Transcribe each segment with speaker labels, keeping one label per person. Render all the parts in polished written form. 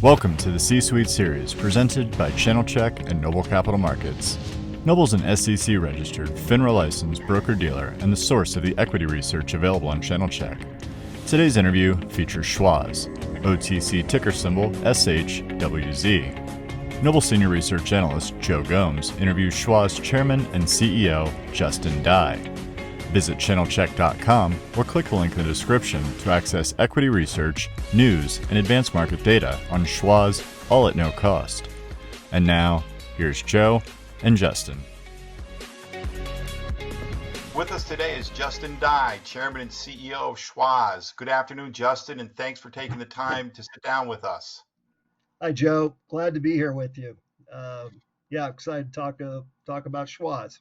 Speaker 1: Welcome to the C-Suite series presented by Channel Check and Noble Capital Markets. Noble's an SEC-registered, FINRA-licensed broker-dealer and the source of the equity research available on Channel Check. Today's interview features Schwazze, OTC ticker symbol SHWZ. Noble Senior Research Analyst Joe Gomes interviews Schwazze Chairman and CEO Justin Dye. Visit channelcheck.com or click the link in the description to access equity research, news, and advanced market data on Schwazze, all at no cost. And now, here's Joe and Justin.
Speaker 2: With us today is Justin Dye, Chairman and CEO of Schwazze. Good afternoon, Justin, and thanks for taking the time to sit down with us.
Speaker 3: Hi, Joe. Glad to be here with you. Excited to talk about Schwazze.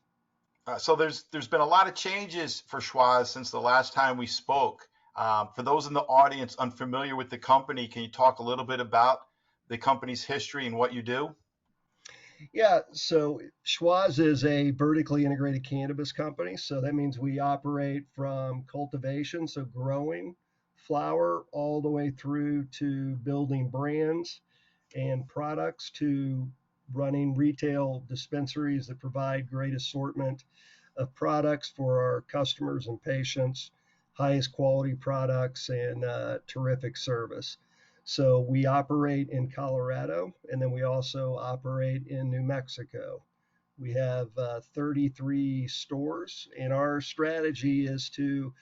Speaker 2: So there's been a lot of changes for Schwazze since the last time we spoke. For those in the audience unfamiliar with the company, can you talk a little bit about the company's history and what you do?
Speaker 3: Yeah, so Schwazze is a vertically integrated cannabis company. So that means we operate from cultivation, so growing flower, all the way through to building brands and products, to running retail dispensaries that provide great assortment of products for our customers and patients, highest quality products, and terrific service. So we operate in Colorado, and then we also operate in New Mexico. We have 33 stores, and our strategy is to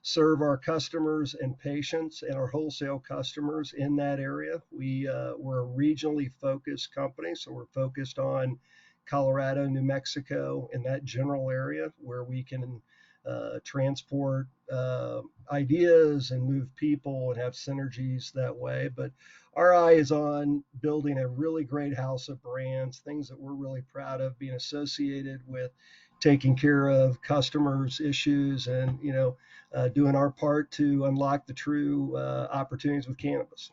Speaker 3: serve our customers and patients and our wholesale customers in that area. We're a regionally focused company, so we're focused on Colorado, New Mexico, and that general area where we can transport ideas and move people and have synergies that way. But our eye is on building a really great house of brands, things that we're really proud of, being associated with taking care of customers' issues and, doing our part to unlock the true opportunities with cannabis.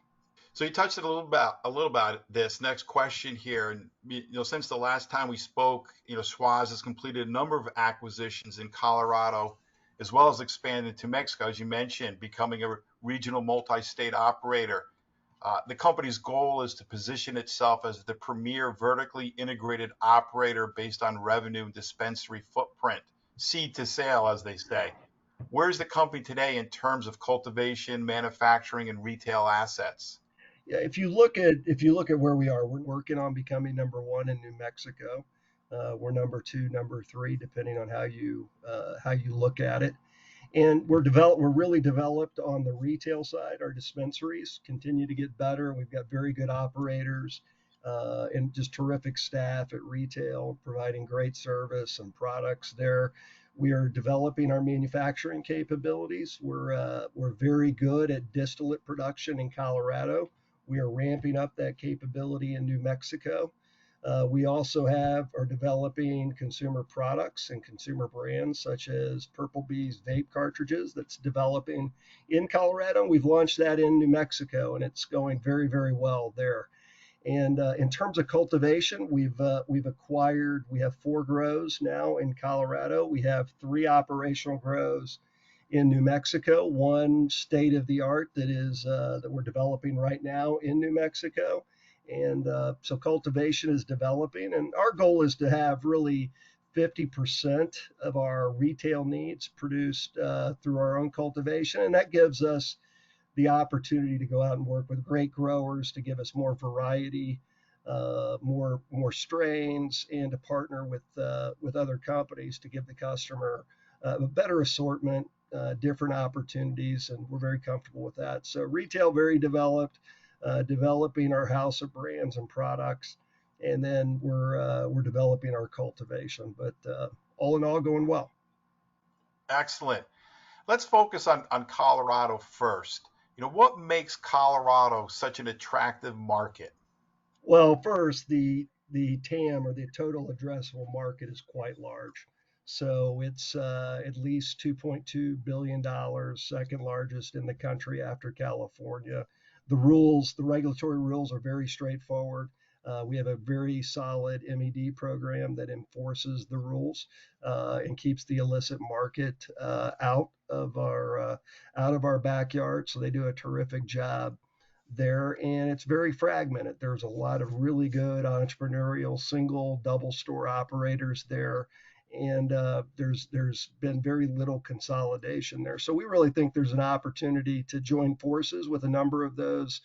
Speaker 2: So you touched a little about this next question here, and since the last time we spoke, Schwazze has completed a number of acquisitions in Colorado, as well as expanded to Mexico, as you mentioned, becoming a regional multi-state operator. The company's goal is to position itself as the premier vertically integrated operator based on revenue and dispensary footprint, seed to sale, as they say. Where's the company today in terms of cultivation, manufacturing, and retail assets?
Speaker 3: Yeah, if you look at where we are, we're working on becoming number one in New Mexico. We're number two, number three, depending on how you look at it. And we're really developed on the retail side. Our dispensaries continue to get better. We've got very good operators and just terrific staff at retail, providing great service and products there. We are developing our manufacturing capabilities. We're very good at distillate production in Colorado. We are ramping up that capability in New Mexico. We also are developing consumer products and consumer brands such as Purple Bee's vape cartridges that's developing in Colorado. We've launched that in New Mexico, and it's going very, very well there. And in terms of cultivation, we have 4 grows now in Colorado. We have 3 operational grows in New Mexico, 1 state of the art that we're developing right now in New Mexico. And so cultivation is developing, and our goal is to have really 50% of our retail needs produced through our own cultivation. And that gives us the opportunity to go out and work with great growers to give us more variety, more strains, and to partner with other companies to give the customer a better assortment, different opportunities, and we're very comfortable with that. So retail very developed, developing our house of brands and products, and then we're developing our cultivation. But all in all, going well.
Speaker 2: Excellent. Let's focus on Colorado first. What makes Colorado such an attractive market?
Speaker 3: Well, first, the TAM, or the total addressable market, is quite large. So it's at least $2.2 billion, second largest in the country after California. The regulatory rules are very straightforward. We have a very solid MED program that enforces the rules and keeps the illicit market out of our backyard. So they do a terrific job there, and it's very fragmented. There's a lot of really good entrepreneurial single, double store operators there, and there's been very little consolidation there. So we really think there's an opportunity to join forces with a number of those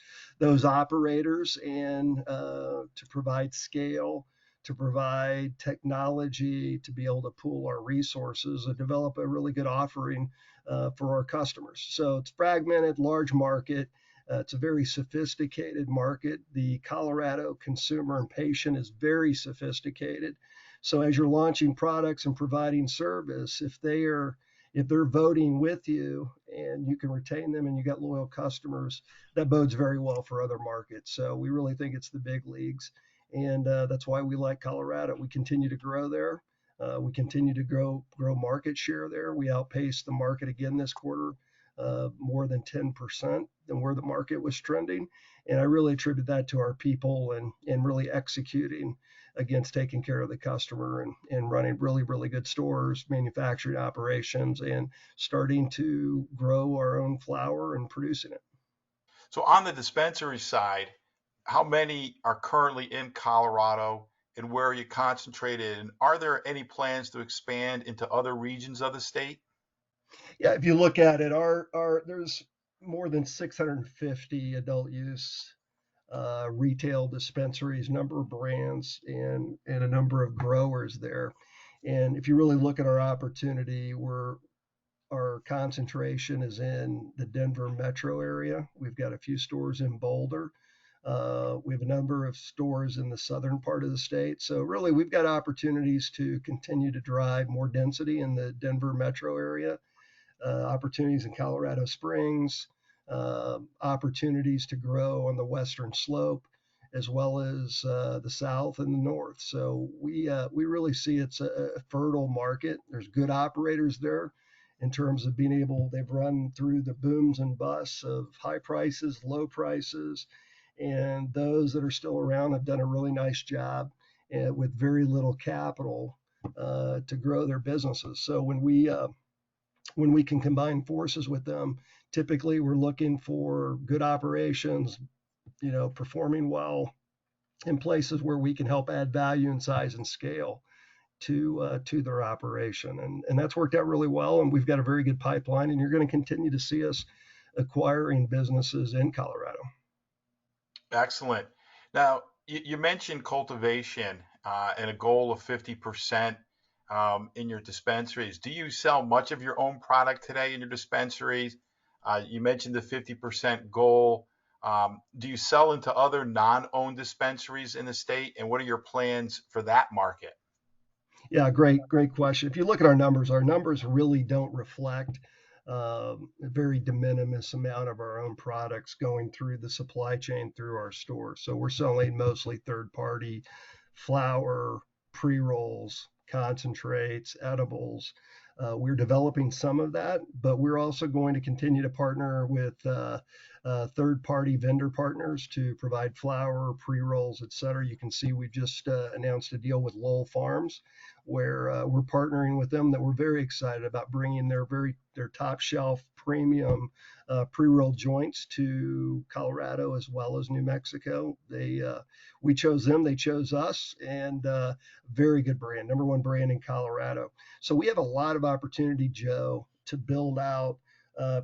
Speaker 3: operators and to provide scale, to provide technology, to be able to pool our resources and develop a really good offering for our customers. So it's fragmented, large market. It's a very sophisticated market. The Colorado consumer and patient is very sophisticated. So as you're launching products and providing service, if they're voting with you and you can retain them and you got loyal customers, that bodes very well for other markets. So we really think it's the big leagues, and that's why we like Colorado. We continue to grow there. We continue to grow market share there. We outpaced the market again this quarter, more than 10% than where the market was trending. And I really attribute that to our people and really executing against taking care of the customer and running really, really good stores, manufacturing operations, and starting to grow our own flower and producing it.
Speaker 2: So on the dispensary side, how many are currently in Colorado, and where are you concentrated? And are there any plans to expand into other regions of the state?
Speaker 3: Yeah, if you look at it, our there's more than 650 adult use retail dispensaries, number of brands, and a number of growers there. And if you really look at our opportunity, our concentration is in the Denver metro area. We've got a few stores in Boulder. We have a number of stores in the southern part of the state. So really, we've got opportunities to continue to drive more density in the Denver metro area, opportunities in Colorado Springs, opportunities to grow on the western slope, as well as the south and the north. So we really see it's a fertile market. There's good operators there in terms of being able. They've run through the booms and busts of high prices, low prices, and those that are still around have done a really nice job with very little capital to grow their businesses. So when we can combine forces with them, typically we're looking for good operations, performing well in places where we can help add value and size and scale to their operation. And that's worked out really well. And we've got a very good pipeline, and you're going to continue to see us acquiring businesses in Colorado.
Speaker 2: Excellent. Now, you mentioned cultivation and a goal of 50% in your dispensaries. Do you sell much of your own product today in your dispensaries? You mentioned the 50% goal. Do you sell into other non-owned dispensaries in the state? And what are your plans for that market?
Speaker 3: Yeah, great question. If you look at our numbers really don't reflect a very de minimis amount of our own products going through the supply chain through our stores. So we're selling mostly third-party flower, pre-rolls, concentrates, edibles. We're developing some of that, but we're also going to continue to partner with third-party vendor partners to provide flower, pre-rolls, et cetera. You can see we've just announced a deal with Lowell Farms, where we're partnering with them that we're very excited about bringing their top shelf premium pre-roll joints to Colorado as well as New Mexico. We chose them, they chose us, and very good brand, number one brand in Colorado. So we have a lot of opportunity, Joe, to build out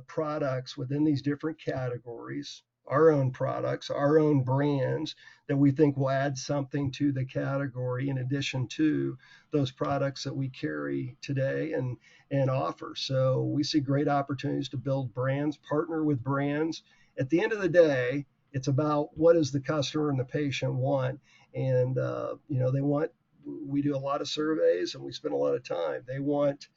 Speaker 3: products within these different categories, our own products, our own brands that we think will add something to the category in addition to those products that we carry today and offer. So we see great opportunities to build brands, partner with brands. At the end of the day, it's about what does the customer and the patient want. And, we do a lot of surveys and we spend a lot of time. They want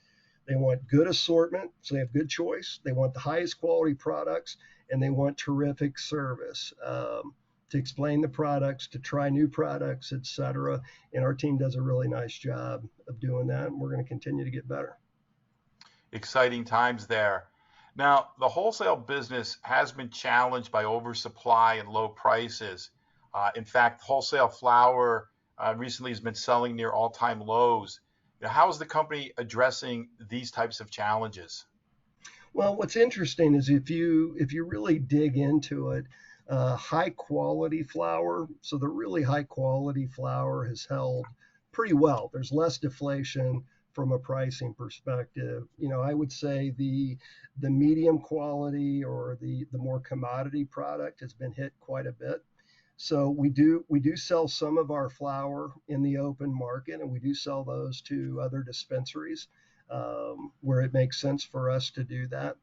Speaker 3: good assortment, so they have good choice. They want the highest quality products, and they want terrific service to explain the products, to try new products, et cetera. And our team does a really nice job of doing that, and we're going to continue to get better.
Speaker 2: Exciting times there. Now, the wholesale business has been challenged by oversupply and low prices. In fact, wholesale flower recently has been selling near all-time lows. How is the company addressing these types of challenges?
Speaker 3: Well, what's interesting is if you really dig into it, high quality flower. So the really high quality flower has held pretty well. There's less deflation from a pricing perspective. I would say the medium quality or the more commodity product has been hit quite a bit. So we do sell some of our flower in the open market, and we do sell those to other dispensaries where it makes sense for us to do that.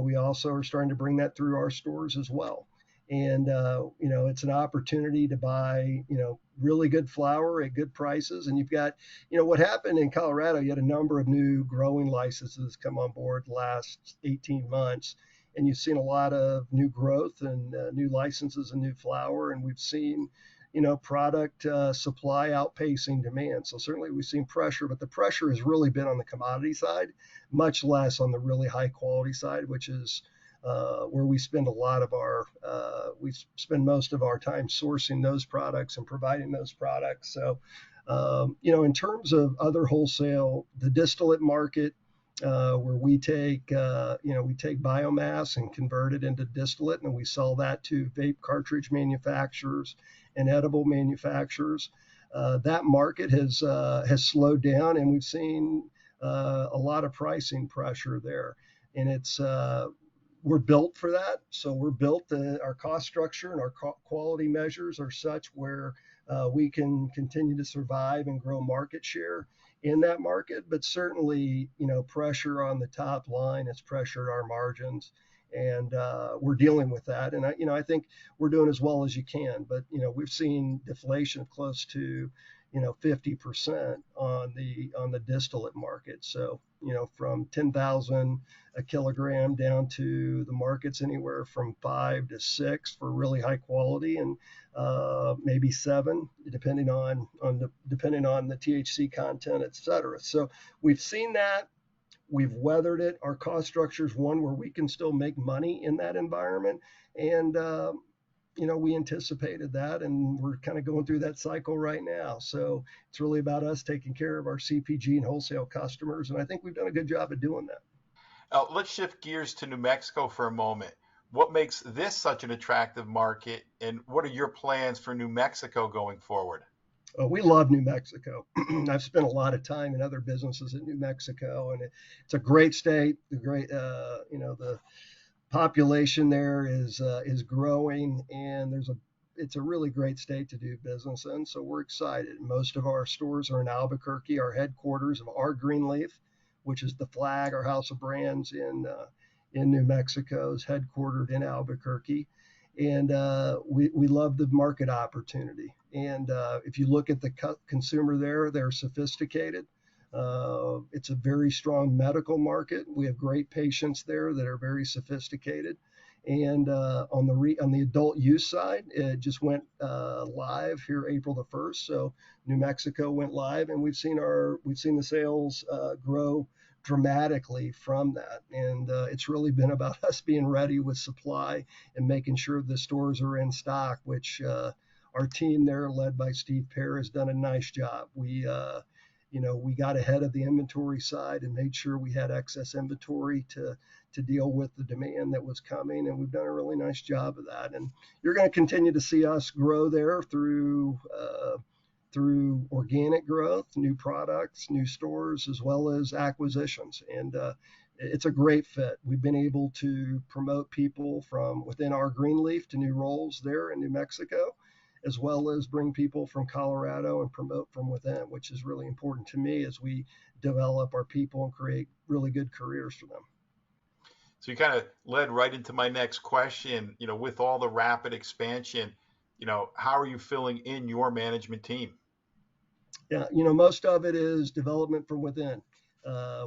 Speaker 3: We also are starting to bring that through our stores as well. And it's an opportunity to buy really good flower at good prices. And you've got what happened in Colorado. You had a number of new growing licenses come on board the last 18 months, and you've seen a lot of new growth and new licenses and new flower, and we've seen product supply outpacing demand. So certainly we've seen pressure, but the pressure has really been on the commodity side, much less on the really high quality side, which is where we spend we spend most of our time sourcing those products and providing those products. So in terms of other wholesale, the distillate market, where we take biomass and convert it into distillate, and we sell that to vape cartridge manufacturers and edible manufacturers. That market has slowed down, and we've seen a lot of pricing pressure there. And we're built for that. So we're built, our cost structure and our quality measures are such where we can continue to survive and grow market share in that market. But certainly, pressure on the top line has pressured our margins, and we're dealing with that. And I think we're doing as well as you can. But we've seen deflation of close to 50% on the distillate market. So from 10,000 a kilogram down to the markets anywhere from 5 to 6 for really high quality, and maybe 7 depending on the THC content, et cetera. So we've seen that. We've weathered it. Our cost structure is one where we can still make money in that environment, and we anticipated that, and we're kind of going through that cycle right now. So it's really about us taking care of our CPG and wholesale customers, and I think we've done a good job of doing that.
Speaker 2: Let's shift gears to New Mexico for a moment. What makes this such an attractive market, and what are your plans for New Mexico going forward?
Speaker 3: We love New Mexico. I've spent a lot of time in other businesses in New Mexico, and it's a great state. The population there is growing, and it's a really great state to do business in. So we're excited. Most of our stores are in Albuquerque. Our headquarters of our Greenleaf, which is the flag, our house of brands in New Mexico, is headquartered in Albuquerque. And we love the market opportunity. And if you look at the consumer there, they're sophisticated. It's a very strong medical market. We have great patients there that are very sophisticated. And on the adult use side, it just went live here April the 1st. So New Mexico went live, and we've seen the sales grow dramatically from that. And it's really been about us being ready with supply and making sure the stores are in stock, which our team there, led by Steve Pear, has done a nice job. We got ahead of the inventory side and made sure we had excess inventory to deal with the demand that was coming, and we've done a really nice job of that. And you're going to continue to see us grow there through organic growth, new products, new stores, as well as acquisitions. And it's a great fit. We've been able to promote people from within our Greenleaf to new roles there in New Mexico, as well as bring people from Colorado and promote from within, which is really important to me as we develop our people and create really good careers for them.
Speaker 2: So you kind of led right into my next question. With all the rapid expansion, how are you filling in your management team?
Speaker 3: Yeah, most of it is development from within.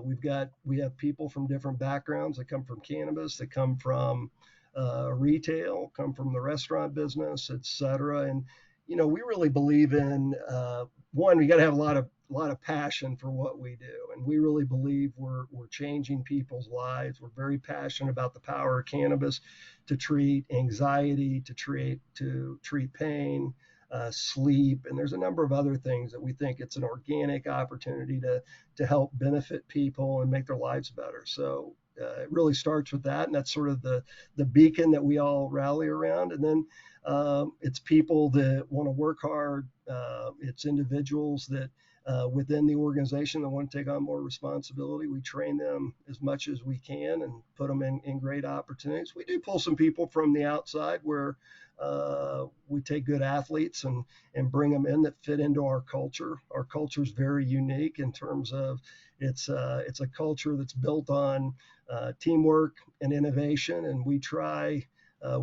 Speaker 3: We have people from different backgrounds that come from cannabis, that come from retail, come from the restaurant business, et cetera. And we really believe in one, we got to have a lot of passion for what we do, and we really believe we're changing people's lives. We're very passionate about the power of cannabis to treat anxiety, to treat pain, sleep, and there's a number of other things that we think it's an organic opportunity to help benefit people and make their lives better. So it really starts with that, and that's sort of the beacon that we all rally around. And then it's people that want to work hard. It's individuals that within the organization that want to take on more responsibility. We train them as much as we can and put them in great opportunities. We do pull some people from the outside where we take good athletes and bring them in that fit into our culture. Our culture is very unique in terms of it's a culture that's built on teamwork and innovation, and we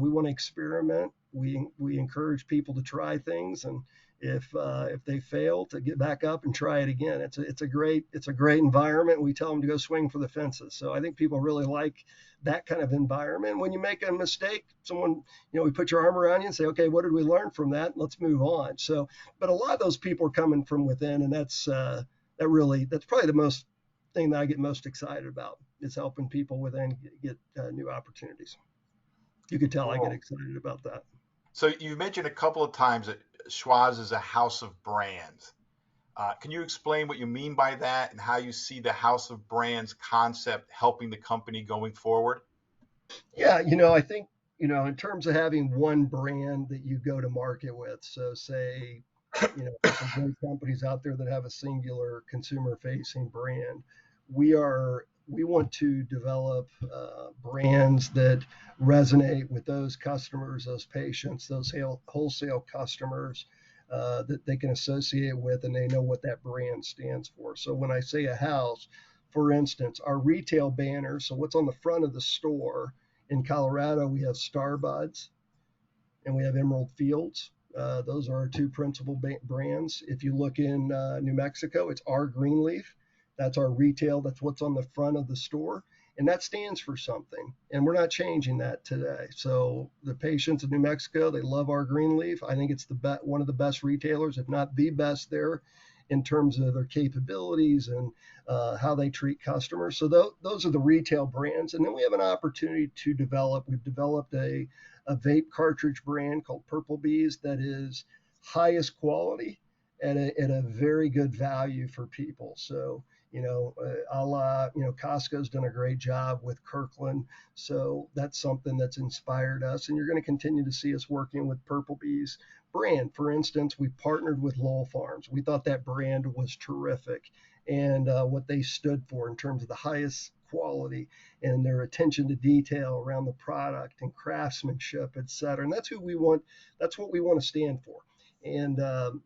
Speaker 3: want to experiment. We encourage people to try things, and if they fail, to get back up and try it again. It's a great environment. We tell them to go swing for the fences. So I think people really like that kind of environment. When you make a mistake, someone, we put your arm around you and say, okay, what did we learn from that? Let's move on. So, but a lot of those people are coming from within, and that's probably the most thing that I get most excited about is helping people within get new opportunities. You could tell I get excited about that.
Speaker 2: So you mentioned a couple of times that Schwazze is a house of brands. Can you explain what you mean by that and how you see the house of brands concept helping the company going forward?
Speaker 3: Yeah, I think, in terms of having one brand that you go to market with. So say, some great companies out there that have a singular consumer facing brand. We want to develop brands that resonate with those customers, those patients, those wholesale customers that they can associate with, and they know what that brand stands for. So when I say a house, for instance, our retail banner, so what's on the front of the store in Colorado, we have Starbuds and we have Emerald Fields. Those are our two principal brands. If you look in New Mexico, it's our Greenleaf. That's our retail. That's what's on the front of the store. And that stands for something. And we're not changing that today. So the patients of New Mexico, they love our Greenleaf. I think it's one of the best retailers, if not the best there in terms of their capabilities and how they treat customers. So those are the retail brands. And then we have an opportunity to we've developed a vape cartridge brand called Purple Bees that is highest quality at a very good value for people. So, Costco's done a great job with Kirkland. So that's something that's inspired us. And you're going to continue to see us working with Purple Bees brand. For instance, we partnered with Lowell Farms. We thought that brand was terrific and what they stood for in terms of the highest quality and their attention to detail around the product and craftsmanship, et cetera. And that's what we want to stand for. And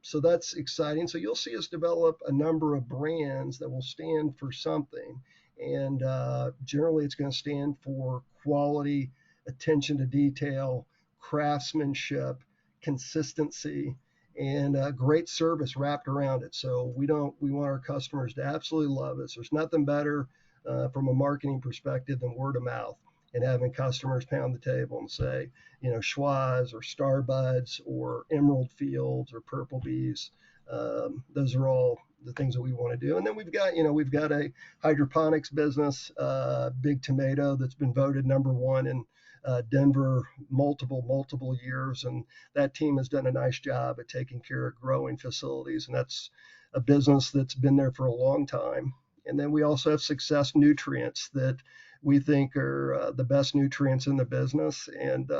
Speaker 3: so that's exciting. So you'll see us develop a number of brands that will stand for something. And generally, it's going to stand for quality, attention to detail, craftsmanship, consistency, and great service wrapped around it. So we want our customers to absolutely love us. There's nothing better from a marketing perspective than word of mouth and having customers pound the table and say, Schwazze or Starbuds or Emerald Fields or Purple Bees. Those are all the things that we want to do. And then we've got a hydroponics business, Big Tomato, that's been voted number one in Denver multiple years. And that team has done a nice job at taking care of growing facilities. And that's a business that's been there for a long time. And then we also have Success Nutrients that we think are the best nutrients in the business and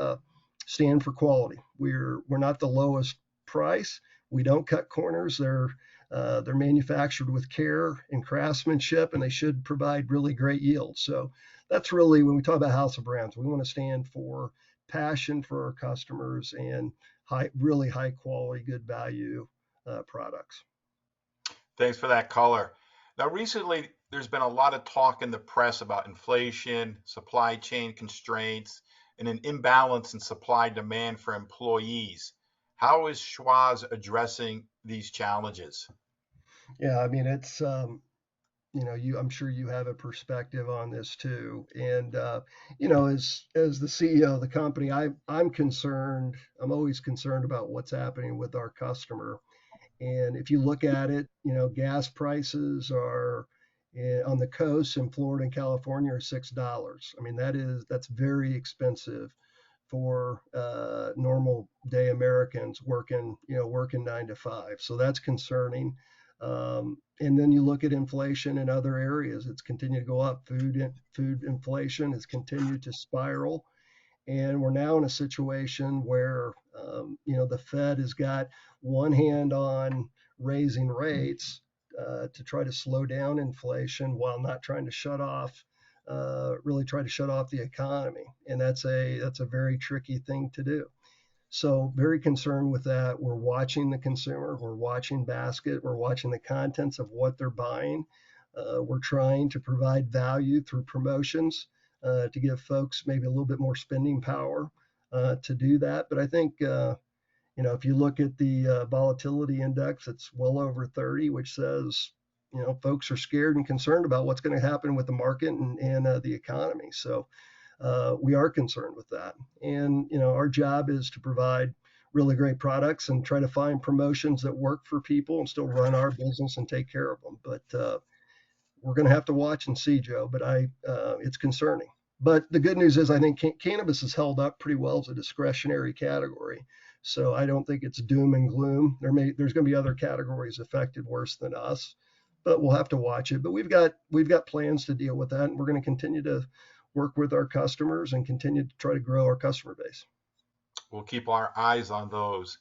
Speaker 3: stand for quality. We're not the lowest price. We don't cut corners. They're manufactured with care and craftsmanship, and they should provide really great yield. So that's really, when we talk about House of Brands, we want to stand for passion for our customers and really high quality, good value products.
Speaker 2: Thanks for that color. Now, recently, there's been a lot of talk in the press about inflation, supply chain constraints, and an imbalance in supply demand for employees. How is Schwazze addressing these challenges?
Speaker 3: Yeah, I mean, it's, I'm sure you have a perspective on this too. And, as the CEO of the company, I'm concerned. I'm always concerned about what's happening with our customer. And if you look at it, gas prices are on the coast in Florida and California are $6. I mean, that's very expensive for normal day Americans working 9 to 5. So that's concerning. And then you look at inflation in other areas; it's continued to go up. Food inflation has continued to spiral, and we're now in a situation where the Fed has got one hand on raising rates to try to slow down inflation while not trying to really try to shut off the economy, and that's a very tricky thing to do. So very concerned with that. We're watching the consumer. We're watching basket. We're watching the contents of what they're buying. We're trying to provide value through promotions to give folks maybe a little bit more spending power to do that. But I think if you look at the volatility index, it's well over 30, which says folks are scared and concerned about what's going to happen with the market and the economy. So we are concerned with that. And our job is to provide really great products and try to find promotions that work for people and still run our business and take care of them. But we're going to have to watch and see, Joe. But it's concerning. But the good news is I think cannabis has held up pretty well as a discretionary category. So I don't think it's doom and gloom. There's going to be other categories affected worse than us, but we'll have to watch it. But we've got plans to deal with that, and we're going to continue to work with our customers and continue to try to grow our customer base.
Speaker 2: We'll keep our eyes on those.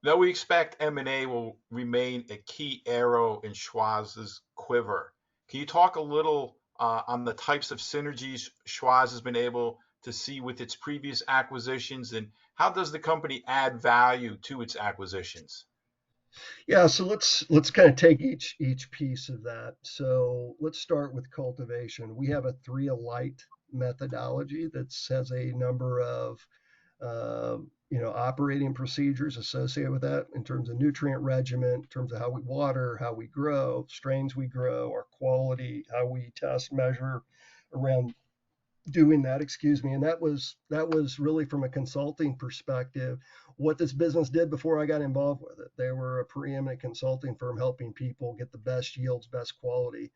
Speaker 2: Though we expect M&A will remain a key arrow in Schwazze's quiver, can you talk a little on the types of synergies Schwazze has been able to see with its previous acquisitions, and how does the company add value to its acquisitions?
Speaker 3: Yeah, so let's kind of take each piece of that. So let's start with cultivation. We have a 3-a-light methodology that has a number of operating procedures associated with that in terms of nutrient regimen, in terms of how we water, how we grow, strains we grow, our quality, how we test, measure around doing that, excuse me. And that was really from a consulting perspective what this business did before I got involved with it. They were a preeminent consulting firm helping people get the best yields, best quality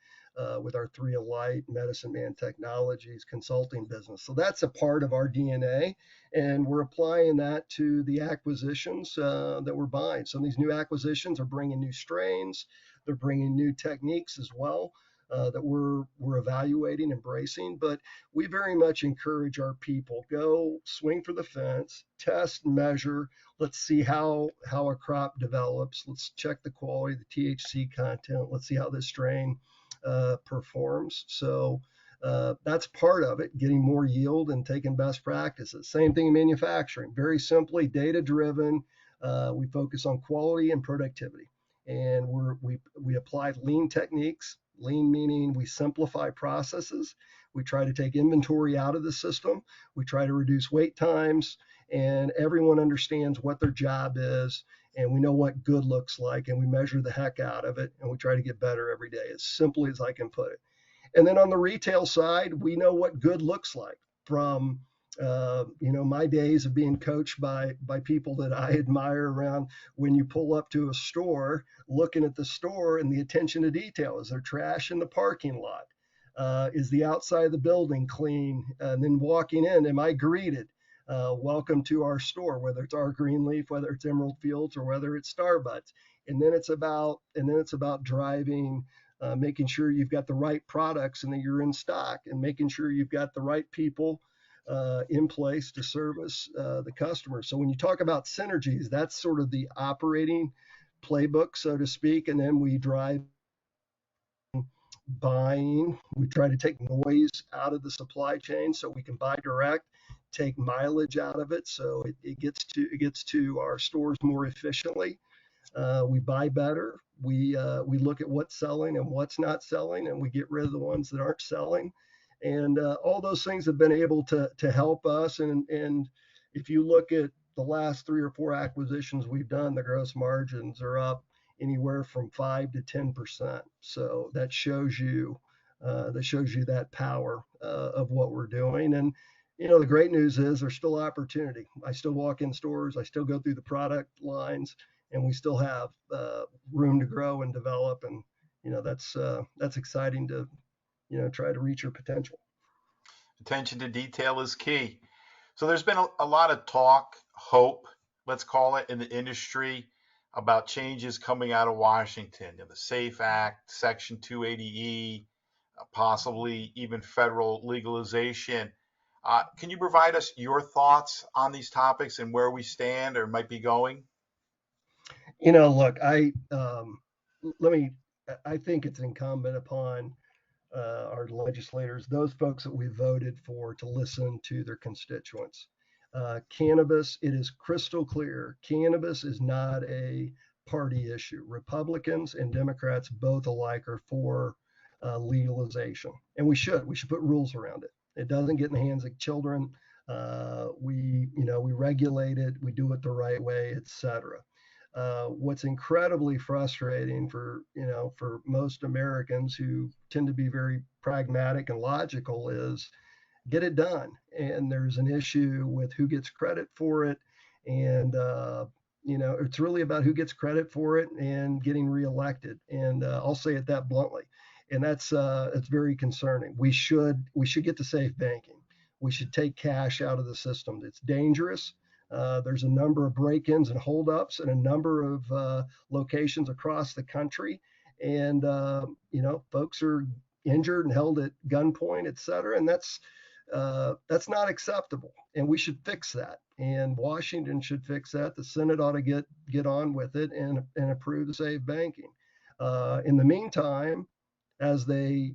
Speaker 3: with our 3-a-light Medicine Man Technologies consulting business. So that's a part of our DNA, and we're applying that to the acquisitions that we're buying. So these new acquisitions are bringing new strains, they're bringing new techniques as well. That we're evaluating, embracing, but we very much encourage our people go swing for the fence, test, measure. Let's see how a crop develops. Let's check the quality, the THC content. Let's see how this strain performs. So that's part of it, getting more yield and taking best practices. Same thing in manufacturing. Very simply, data driven. We focus on quality and productivity, and we apply lean techniques. Lean meaning we simplify processes. We try to take inventory out of the system. We try to reduce wait times, and everyone understands what their job is, and we know what good looks like, and we measure the heck out of it, and we try to get better every day, as simply as I can put it. And then on the retail side, we know what good looks like from my days of being coached by people that I admire around. When you pull up to a store, looking at the store and the attention to detail. Is there trash in the parking lot? Is the outside of the building clean? And then walking in, am I greeted? Welcome to our store, whether it's our Greenleaf, whether it's Emerald Fields, or whether it's Starbucks. And then it's about driving, making sure you've got the right products and that you're in stock, and making sure you've got the right people in place to service the customer. So when you talk about synergies, that's sort of the operating playbook, so to speak. And then we drive buying. We try to take noise out of the supply chain so we can buy direct, take mileage out of it, so it gets to our stores more efficiently. We buy better. We look at what's selling and what's not selling, and we get rid of the ones that aren't selling. And all those things have been able to help us. And if you look at the last 3 or 4 acquisitions we've done, the gross margins are up anywhere from 5 to 10%. So that shows you that power of what we're doing. And the great news is there's still opportunity. I still walk in stores. I still go through the product lines, and we still have room to grow and develop. And that's exciting to try to reach your potential.
Speaker 2: Attention to detail is key. So there's been a lot of talk, hope, let's call it, in the industry about changes coming out of Washington, the SAFE Act, Section 280E, possibly even federal legalization. Can you provide us your thoughts on these topics and where we stand or might be going?
Speaker 3: Look, let me. I think it's incumbent upon our legislators, those folks that we voted for, to listen to their constituents. Cannabis, it is crystal clear. Cannabis is not a party issue. Republicans and Democrats both alike are for legalization, and we should put rules around it. It doesn't get in the hands of children. We regulate it, we do it the right way, etc. What's incredibly frustrating for most Americans who tend to be very pragmatic and logical is get it done. And there's an issue with who gets credit for it. And, it's really about who gets credit for it and getting reelected. And I'll say it that bluntly. And it's very concerning. We should get to safe banking. We should take cash out of the system. It's dangerous. There's a number of break-ins and holdups in a number of locations across the country, and folks are injured and held at gunpoint, et cetera, and that's not acceptable. And we should fix that. And Washington should fix that. The Senate ought to get on with it and approve the safe banking. In the meantime, as they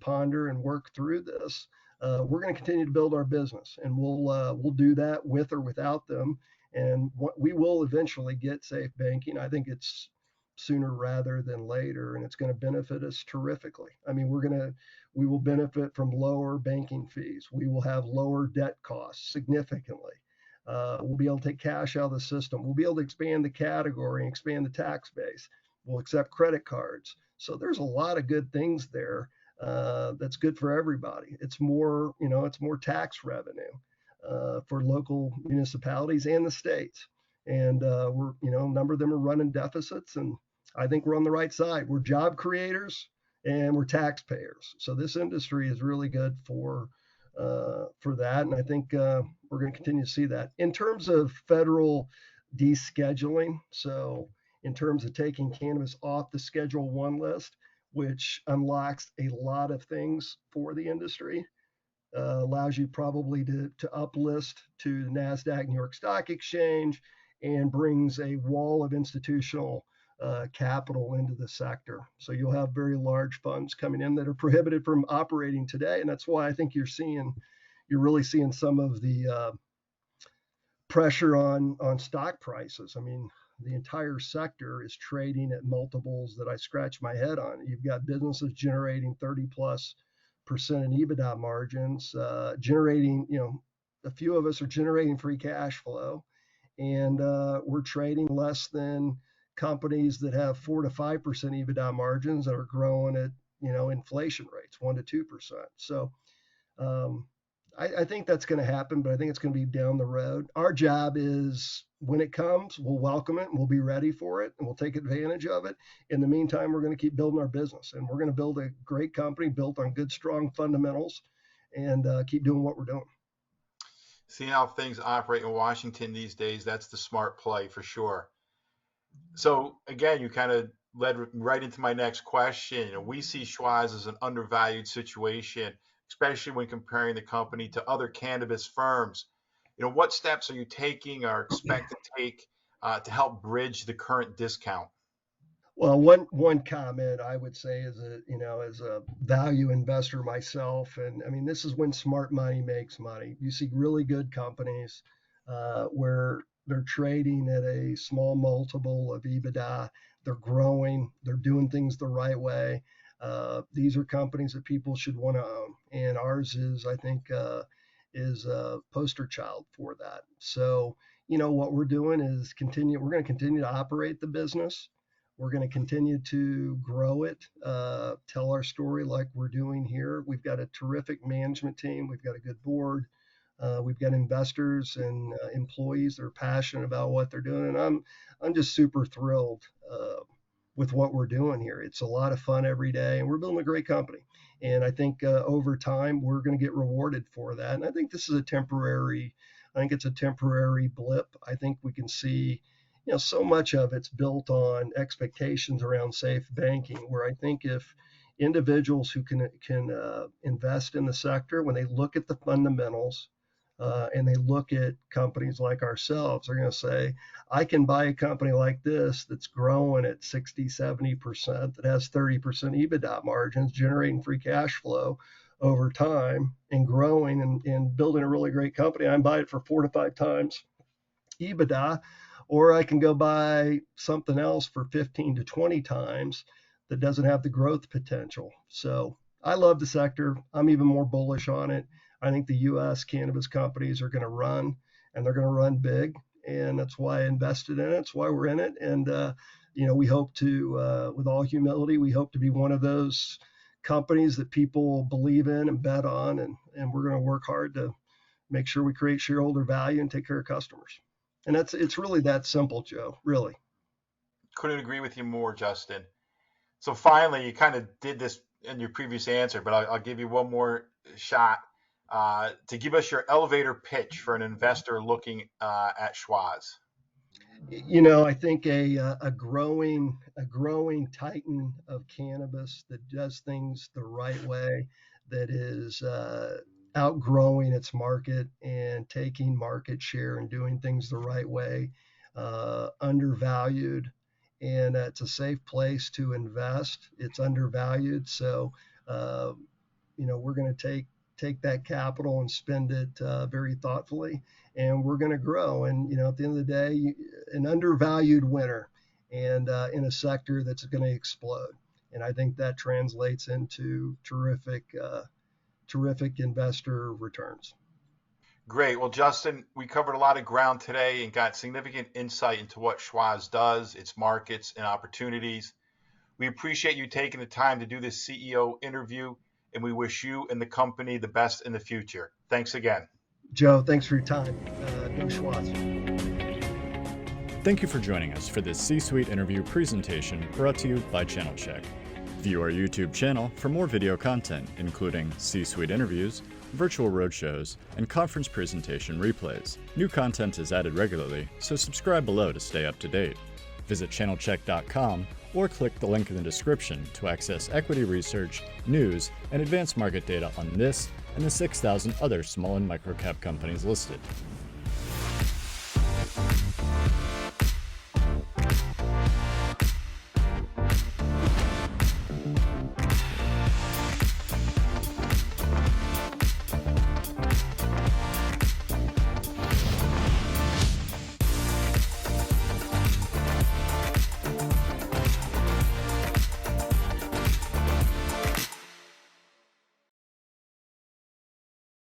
Speaker 3: ponder and work through this, we're going to continue to build our business, and we'll do that with or without them. And we will eventually get safe banking. I think it's sooner rather than later, and it's going to benefit us terrifically. I mean, we will benefit from lower banking fees. We will have lower debt costs significantly. We'll be able to take cash out of the system. We'll be able to expand the category and expand the tax base. We'll accept credit cards. So there's a lot of good things there. That's good for everybody. It's more tax revenue for local municipalities and the states. And a number of them are running deficits, and I think we're on the right side. We're job creators and we're taxpayers. So this industry is really good for that, and I think we're going to continue to see that. In terms of federal descheduling, so in terms of taking cannabis off the Schedule 1 list, which unlocks a lot of things for the industry, allows you probably to uplist to the NASDAQ New York Stock Exchange, and brings a wall of institutional capital into the sector. So you'll have very large funds coming in that are prohibited from operating today. And that's why I think you're really seeing some of the pressure on stock prices. I mean, the entire sector is trading at multiples that I scratch my head on. You've got businesses generating 30+% in EBITDA margins, generating, a few of us are generating free cash flow, and we're trading less than companies that have 4 to 5% EBITDA margins that are growing at, inflation rates, 1 to 2%. So I think that's going to happen, but I think it's going to be down the road. Our job is, when it comes, we'll welcome it and we'll be ready for it and we'll take advantage of it. In the meantime, we're going to keep building our business, and we're going to build a great company built on good, strong fundamentals, and keep doing what we're doing.
Speaker 2: Seeing how things operate in Washington these days, that's the smart play for sure. So again, you kind of led right into my next question. We see Schwazze as an undervalued situation, especially when comparing the company to other cannabis firms. What steps are you taking or expect to take to help bridge the current discount?
Speaker 3: Well, one comment I would say is as a value investor myself, and I mean, this is when smart money makes money. You see really good companies where they're trading at a small multiple of EBITDA. They're growing. They're doing things the right way. These are companies that people should want to own, and ours is, I think, is a poster child for that. So, what we're doing is we're going to continue to operate the business. We're going to continue to grow it, tell our story like we're doing here. We've got a terrific management team. We've got a good board. We've got investors and employees that are passionate about what they're doing. And I'm just super thrilled with what we're doing here. It's a lot of fun every day, and we're building a great company. And I think over time, we're going to get rewarded for that. And I think it's a temporary blip. I think we can see so much of it's built on expectations around safe banking, where I think if individuals who can invest in the sector, when they look at the fundamentals and they look at companies like ourselves, they're going to say, I can buy a company like this that's growing at 60, 70%, that has 30% EBITDA margins, generating free cash flow over time and growing and building a really great company. I can buy it for 4 to 5 times EBITDA, or I can go buy something else for 15 to 20 times that doesn't have the growth potential. So I love the sector. I'm even more bullish on it. I think the U.S. cannabis companies are going to run, and they're going to run big. And that's why I invested in it. It's why we're in it. And, we hope to, with all humility, we hope to be one of those companies that people believe in and bet on. And we're going to work hard to make sure we create shareholder value and take care of customers. And it's really that simple, Joe, really.
Speaker 2: Couldn't agree with you more, Justin. So finally, you kind of did this in your previous answer, but I'll give you one more shot to give us your elevator pitch for an investor looking at Schwazze.
Speaker 3: I think a growing titan of cannabis that does things the right way, that is outgrowing its market and taking market share and doing things the right way, undervalued, and it's a safe place to invest. It's undervalued, so we're going to take that capital and spend it very thoughtfully, and we're going to grow. And at the end of the day, an undervalued winner, and in a sector that's going to explode. And I think that translates into terrific investor returns.
Speaker 2: Great. Well, Justin, we covered a lot of ground today and got significant insight into what Schwazze does, its markets and opportunities. We appreciate you taking the time to do this CEO interview, and we wish you and the company the best in the future. Thanks again.
Speaker 3: Joe, thanks for your time. Go Schwazze.
Speaker 1: Thank you for joining us for this C-Suite interview presentation brought to you by Channel Check. View our YouTube channel for more video content, including C-Suite interviews, virtual roadshows, and conference presentation replays. New content is added regularly, so subscribe below to stay up to date. Visit channelcheck.com or click the link in the description to access equity research, news, and advanced market data on this and the 6,000 other small and microcap companies listed.